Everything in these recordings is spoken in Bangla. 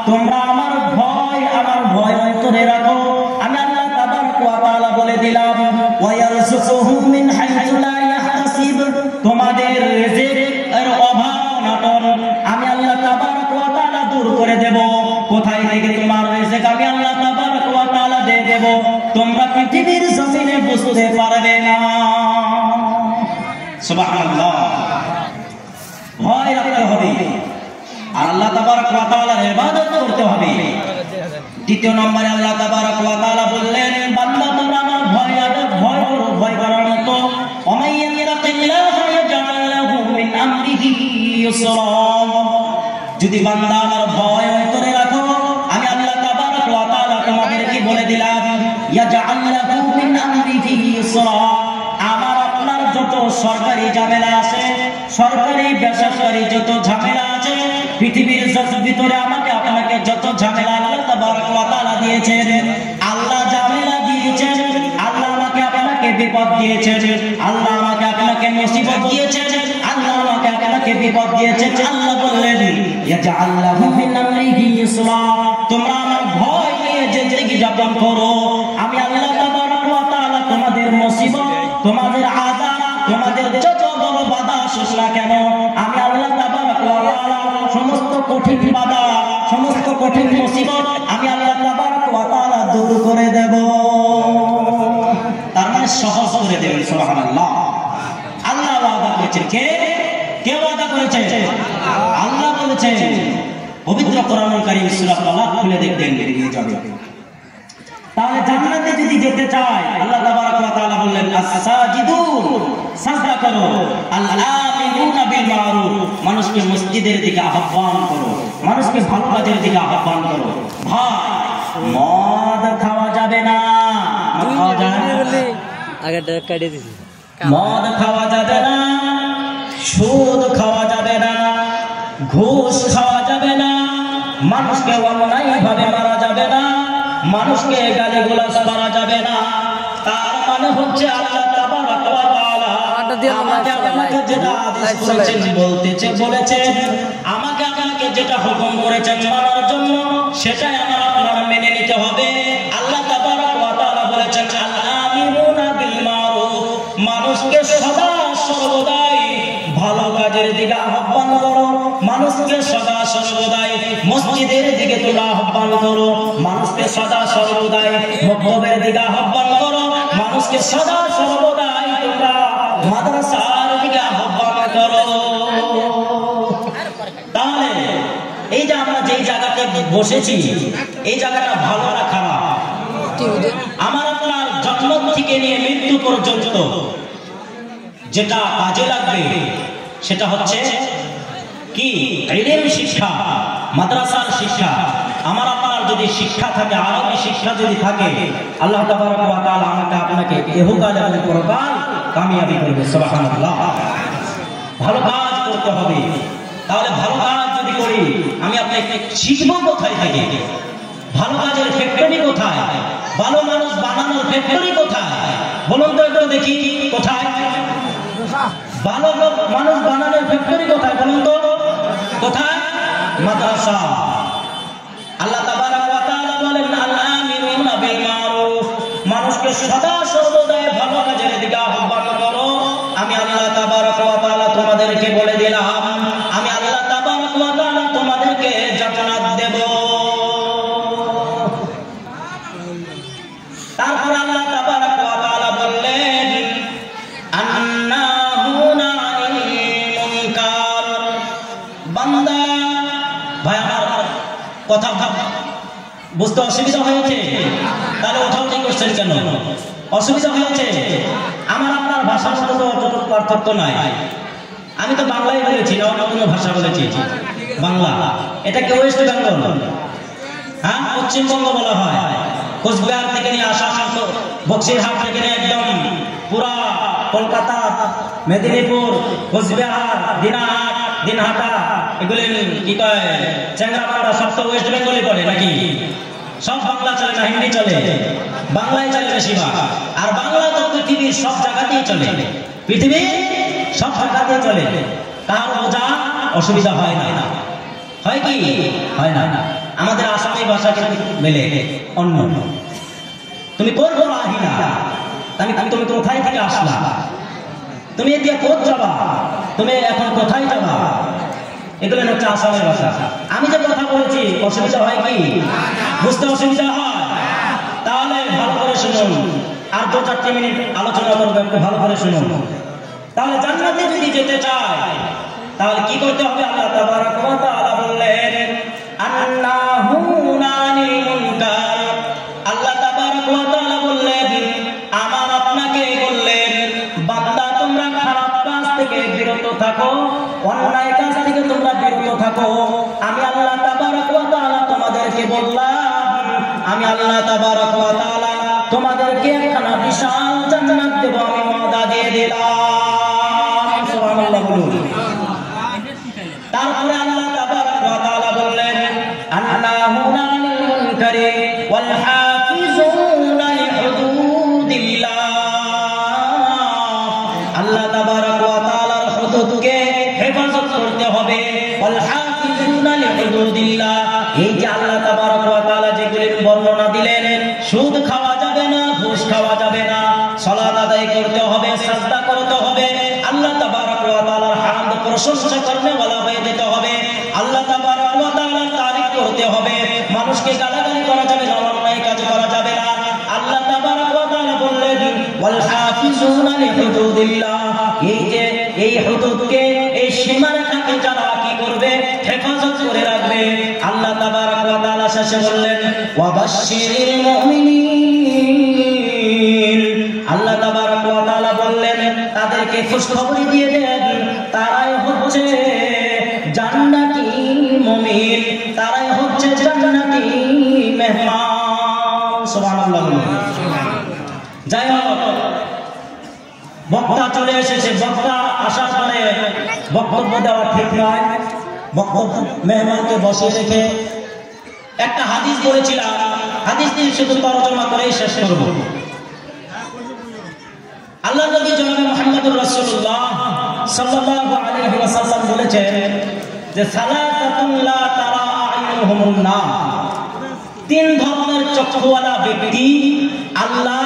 তোমরা আমার ভয় অন্তরে রাখো। আমি আল্লাহ তাবারক ওয়া তাআলা বলে দিলাম ওয়ায়ারযুকুহু মিন হাইসু লা ইয়াহতাসিব, তোমাদের রিজিকের অভাব অনটন আমি আল্লাহ তাবারক ওয়া তাআলা দূর করে দেব। কোথায় থেকে তোমার রিজিক আমি আল্লাহ তাবারক ওয়া তাআলা দিয়ে দেব, তোমরা পৃথিবীর জমিনে বুঝতে পারবে না। সুবহানাল্লাহ। ভয় রাখতে হবে আর আল্লাহ তাবারক ওয়া তাআলার ইবাদত করতে হবে। দ্বিতীয় নম্বরে আল্লাহ তাবারক ওয়া তাআলা বললেন, বান্দা তোমরা আমার ভয় করার মতো ওমাইয়াত্তাকিল্লাহা ইয়াজআল লাহু মিন আমরিহি ইউসরা, যদি বান্দা আমার ভয় অন্তরে রাখো আমি আল্লাহ তাবারক ওয়া তাআলা তোমাদেরকে বলে দিলাম ইয়াজআল লাহু মিন আমরিহি ইউসরা, আমার আপনার যত সরকারি ঝামেলা আছে, সরকারি বেসরকারি যত ঝামেলা আছে পৃথিবীর ভিতরে আমাকে আপনাকে যত ঝামেলা আল্লাহ তাবারক ওয়া তাআলা দিয়েছেন, আল্লাহ ঝামেলা দিয়েছেন, আল্লাহ আমাকে আপনাকে বিপদ দিয়েছেন, আল্লাহ আমাকে আপনাকে মুসিবত দিয়েছেন, আল্লাহ আমাকে আপনাকে বিপদ দিয়েছেন, আল্লাহ বললেন ইয়াজআল লাহু মিন আমরিহি ইউসরা, তোমরা আমার ভয় নিয়ে জিন্দেগি যাপন করো, আমি আল্লাহ তাবারক ওয়া তাআলা তোমাদের মুসিবত, তোমাদের আযাব, তোমাদের যত বড় বাধা আসুক না কেন আমি আল্লাহ তাবারক ওয়া তাআলা সমস্ত কঠিন বাধা, সমস্ত কঠিন মুসিবত আমি আল্লাহ তাবারক ওয়া তাআলা দূর করে দেব। তার মানে সহজ করে দেবেন। সুবহানাল্লাহ। আল্লাহ ওয়াদা করেছেন। কে ওয়াদা করেছে? আল্লাহ বলেছেন। পবিত্র কোরআনুল কারীম সূরা তালাক খুলে দেখবেন, বেরিয়ে যাবে। তাহলে জান্নাতে যদি যেতে চায় আল্লাহ তাবারক ওয়া তাআলা বললেন আস-সাজিদুন, সাজদা করো, আল-আমিরুনা বিল মারুফ, মানুষকে মসজিদের দিকে আহ্বান করো, মানুষকে ভালো কাজের দিকে আহ্বান করো। ভাই মদ খাওয়া যাবে না, মদ খাওয়া যাবে না, সুদ খাওয়া যাবে না, ঘুষ খাওয়া যাবে না, মানুষকে অন্যায়ভাবে মারা যাবে না, মানুষকে গালিগালাজ করা যাবে না। তার মানে হচ্ছে আল্লাহ তাবারক ওয়া তাআলা আমাকে আপনাকে যেটা আদেশ করেছেন, বলেছেন, আমাকে আপনাকে যেটা হুকুম করেছেন মানার জন্য সেটাই আমার আপনারা মেনে নিতে হবে। আল্লাহ তাবারক ওয়া তাআলা বলেছেন আল-আমিরুনা বিল মারুফ, মানুষকে সদা সর্বদাই ভালো কাজের দিকে আহ্বান করো, মানুষকে সদা সর্বদাই মসজিদের দিকে তোমরা আহ্বান করো, মানুষকে সদা সর্বদাই মক্তবের দিকে আহ্বান করো, মানুষকে সদা সর্বদাই তোমরা মাদ্রাসার দিকে আহ্বান করো। তাহলে এই যে আমরা যেই জায়গাতে বসেছি এই জায়গাটা ভালো না খারাপ? আমার আপনার জন্ম থেকে নিয়ে মৃত্যু পর্যন্ত যেটা কাজে লাগবে সেটা হচ্ছে কি? ইলম শিক্ষা, মাদ্রাসার শিক্ষা। আমার আপনার যদি শিক্ষা থাকে, আরবি শিক্ষা যদি থাকে, আল্লাহ তাবারক ওয়া তাআলা আমাকে আপনাকে ইহকাল এবং পরকাল কামিয়াবি করবে। সুবহানাল্লাহ। ভালো কাজ করতে হবে। তাহলে ভালো কাজ যদি করি আমি আপনাকে শিখবো কোথায় থেকে? ভালো কাজের ফ্যাক্টরি কোথায়? ভালো মানুষ বানানোর ফ্যাক্টরি কোথায়? বলুন তো একটু দেখি কোথায়? ভালো মানুষ বানানোর ফ্যাক্টরি কোথায় বলুন তো? কোথায়? মাদ্রাসা। আল্লাহ তাবারক ওয়া তাআলা বলেন আল-আমিরুনা বিল মারুফ, মানুষকে সদা সর্বদাই ভালো কাজের দিকে আহ্বান করো। আমি আল্লাহ তাবারক ওয়া তাআলা তোমাদেরকে বলে দিলাম আমি আল্লাহ তাবারক ওয়া তাআলা তোমাদেরকে জান্নাত দেব। তারপর আল্লাহ তাবারক ওয়া তাআলা বললেন আন্নাহুনা আনিল মুনকার, বান্দা ভাই আমার কথা বুঝতে অসুবিধা হয়েছে? তাহলে ওঠাউঠি করছেন কেন? অসুবিধা হয়েছে? আমার আপনার ভাষার সাথে তো অতটুকু পার্থক্য নাই। আমি তো বাংলায় বলেছি না অন্য কোনো ভাষা বলেছি? বাংলা। এটাকে ওয়েস্ট বেঙ্গল, হ্যাঁ পশ্চিমবঙ্গ বলা হয়। কোচবিহার থেকে নিয়ে আসাম, বক্সিরহাট থেকে নিয়ে একদম পুরা কলকাতা, মেদিনীপুর, কোচবিহার, দিনহাটা এগুলি কি কয় চ্যাংরাপাড়া সব তো ওয়েস্ট বেঙ্গলে পড়ে নাকি? সব বাংলা চলে না হিন্দি চলে? বাংলায় চলে বেশিরভাগ। আর বাংলা তো পৃথিবীর সব জায়গাতেই চলে, পৃথিবীর সব জায়গাতেই চলে। কার বোঝা অসুবিধা হয় না? হয় কি? হয় না। আমাদের আসামি ভাষা কিন্তু মেলে অন্য। তুমি কোন আহিনা, তুমি কোথায় থেকে আসলা, তুমি এদিকে কোথ যাবা, তুমি এখন কোথায় যাবা, এগুলো হচ্ছে আসামের ভাষা। আমি যে কথা বলেছি অসুবিধা হয় কি, বুঝতে অসুবিধা হয়? তাহলে ভালো করে শুনুন, আর 2-4 মিনিট আলোচনা করবো, একটু ভালো করে শুনুন। তাহলে জান্নাতে যদি যেতে চায় তাহলে কি করতে হবে? আল্লাহ তাবারক ওয়া তাআলা বললেন আন্নাহুনা আনিল মুনকার। আল্লাহ তাবারক ওয়া তাআলা বললেন, আমার আপনাকে বললেন, বান্দা তোমরা খারাপ কাজ থেকে বিরত থাকো, অন্যায় কাজ থেকে তোমরা বিরত থাকো। আমি আল্লাহ তাবারক ওয়া তাআলা তোমাদেরকে বললাম, আমি আল্লাহ তাবারক ওয়া তাআলা তোমাদেরকে একখানা বিশাল জান্নাত দেব, আমি ওয়াদা দিয়ে দিলাম। সুবহানাল্লাহ বলুন। তারপরে আল্লাহ তাবারক ওয়া তাআলা বললেন আন্নাহুনা আনিল মুনকারি ওয়াল হাফিজুনা লিহুদুদিল্লাহ। আল্লাহ তাবারক ওয়া তাআলার হুদুদকে হেফাজত করতে হবে। ওয়াল হাফিজুনা লিহুদুদিল্লাহ, এই যে আল্লাহ তাবারক ওয়া তাআলা যেগুলির বর্ণনা দিলেন, সুদ খাওয়া যাবে না, ঘুষ খাওয়া যাবে না, সালাত আদায় করতে হবে, সাজদা করতে হবে, আল্লাহ তাবারক ওয়া তাআলার হামদ প্রশংসা করতে ওয়ালা হয়ে যেতে হবে, আল্লাহ তাবারক ওয়া তাআলার তারিফ করতে হবে, মানুষকে গালাগালি করা যাবে না, অন্যায় কাজ করা যাবে না। আল্লাহ তাবারক ওয়া তাআলা বললেন ওয়াল হাফিজুনা লিহুদুদিল্লাহ, এই যে এই হুদুদকে, এই সীমারেখাকে যারা কি করবে, হেফাজত করে রাখবে। আল্লাহ তাবারক ওয়া তাআলা শেষে বললেন ওয়া বাশশিরিল মুমিনিন। আল্লাহ তাবারক ওয়া তাআলা বললেন তাদেরকে খুশখবরি দিয়ে দেন, তারাই হচ্ছে জান্নাতি মুমিন, তারাই হচ্ছে জান্নাতি মেহমান। সুবহানাল্লাহ। যাই হোক, বক্তা চলে এসেছে, বক্তা আসার পরে বক্তব্য দেওয়া ঠিক নয়। বক্তব্য মেহমানকে বসে রেখে একটা হাদিস বলেছিলাম, হাদিস দিয়ে শুধু তরজমা করেই শেষ করব। আল্লাহ নবী জনাবে মুহাম্মদুর রাসূলুল্লাহ সাল্লাল্লাহু আলাইহি ওয়াসাল্লাম বলেছেন যে সালাতাতুন লা তারা আইনুহুমুন নার, 3 ধরনের চক্ষুওয়ালা ব্যক্তি আল্লাহ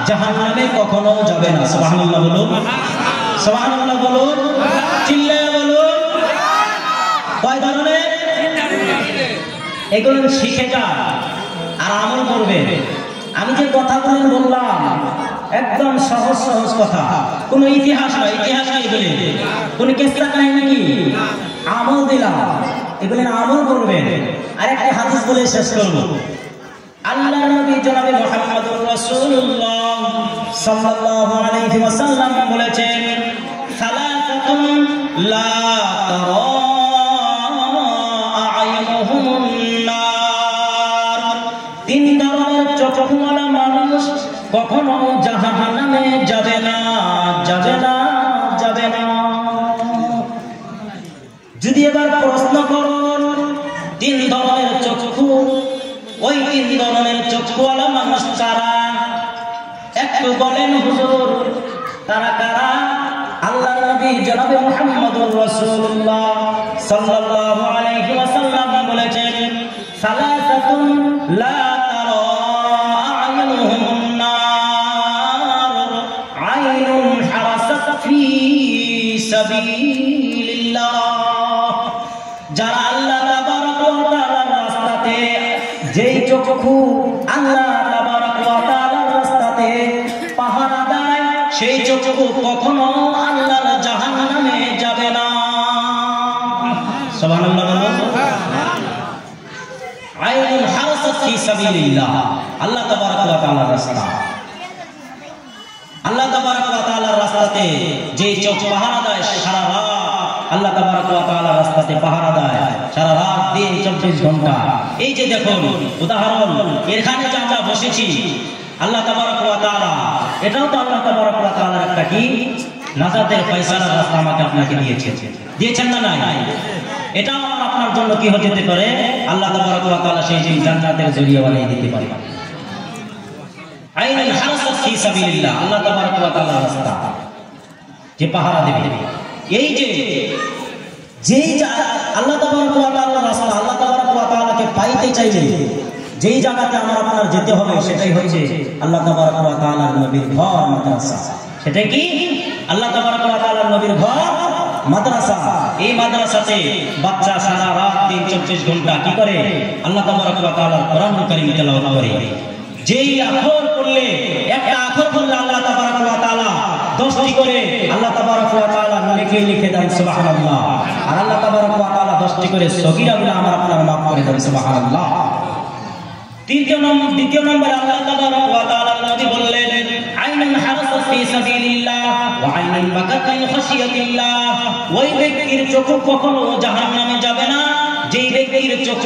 জাহান্নামে কখনো যাবে না। সুবহানাল্লাহ বলুন, সুবহানাল্লাহ বলুন, চিল্লায়ে বলুন। কয় ধরনের? এগুলো শিখে যান আর আমল করবেন। আমি যে কথাগুলো বললাম একদম সহজ সহজ কথা, কোনো ইতিহাস নয়, ইতিহাস নাই বলে কোনো কেসটা কাহিনী কি, আমল দিলাম, এগুলো আমল করবেন। আর একটা হাদিস বলে শেষ করব। আল্লাহ নবী জনাবে মুহাম্মদুর রাসূলুল্লাহ সাল্লাল্লাহু আলাইহি ওয়াসাল্লাম বলেছেন সালাসাতুন লা তারা আ'ইনুহুমুন নার, 3 ধরনের চক্ষুওয়ালা মানুষ কখনো জাহান্নামে যাবে না, যাবে না, যাবে না। যদি এবার প্রশ্ন করুন 3 ধরনের চক্ষু, ওই 3 ধরনের চক্ষুওয়ালা মানুষ কারা? একটু বলেন হুজুর, তারা কারা? আল্লাহ নবী জনাবে মুহাম্মদুর রাসূলুল্লাহ সাল্লাল্লাহু আলাইহি ওয়াসাল্লাম বলেছেন সালাসাতুন লা তারা আ'ইনুহুমুন নার, আইনুন হারাসাত ফি সাবিলিল্লাহ। যারা আল্লাহ তাবারক ওয়া তাআলার রাস্তাতে, যেই চক্ষু আল্লাহ তাবারক ওয়া তাআলার রাস্তাতে পাহারা দেয়, সেই চক্ষু কখনো আল্লাহর জাহান্নামে যাবে না। সুবহানাল্লাহ বলুন। আইনুন হারাসাত ফি সাবিলিল্লাহ, আল্লাহ তাবারক ওয়া তাআলার রাস্তা, আল্লাহ তাবারক ওয়া তাআলার রাস্তাতে যেই চোখ পাহারা দেয় সারা রাত, আল্লাহ তাবারক ওয়া তাআলার রাস্তাতে পাহারা দেয় সারা রাত দিন 24 ঘন্টা। এই যে দেখুন উদাহরণ, এখানে যে আমরা বসেছি, আল্লাহ তাবারক ওয়া তাআলা, এটাও তো আল্লাহ তাবারক ওয়া তাআলার একটা কি নাজাতের ফয়সালার রাস্তা আমাকে আপনাকে দিয়েছেন না নাই? এটাও আপনার জন্য কি হতে পারে, আল্লাহ তাবারক ওয়া তাআলা সেই যে জান্নাতের জরিয়া বানিয়ে দিতে পারে। আইনুন হারাসাত ফি সাবিলিল্লাহ, আল্লাহ তাবারক ওয়া তাআলার রাস্তা যে পাহারা দেবে। এই যে যেই আল্লাহ তাবারক ওয়া তাআলার রাস্তা, আল্লাহ তাবারক ওয়া তাআলাকে পাইতে চাইলে যেই জায়গাতে আমার আপনার যেতে হবে সেটাই হচ্ছে আল্লাহ তাবারক ওয়া তাআলার নবীর ঘর মাদ্রাসা। সেটা কি? আল্লাহ তাবারক ওয়া তাআলার নবীর ঘর মাদ্রাসা। এই মাদ্রাসাতে বাচ্চা সারা রাত দিন 24 ঘন্টা কি করে? আল্লাহ তাবারক ওয়া তাআলার কোরআনুল কারীম তেলাওয়াত করে। যেই আখর পড়লে, একটা আখর পড়লে আল্লাহ তাবারক ওয়া তাআলা 10টি করে আল্লাহ তাবারক ওয়া তাআলা লিখে দেন সুবহানাল্লাহ। আর আল্লাহ তাবারক ওয়া তাআলা 10টি করে সগীরাগুলো আমার আপনার মাফ করে দেন সুবহানাল্লাহ। দ্বিতীয় নম্বরে আল্লাহ তাবারক ওয়া তাআলা নবী বললেন, আইনান হারাসাত ফি সাবিলিল্লাহ ওয়া আইনান বাকাত মিন খাশিয়াতিল্লাহ। ওই ব্যক্তির চোখ কখনো জাহান্নামে যাবে না যেই ব্যক্তির চোখ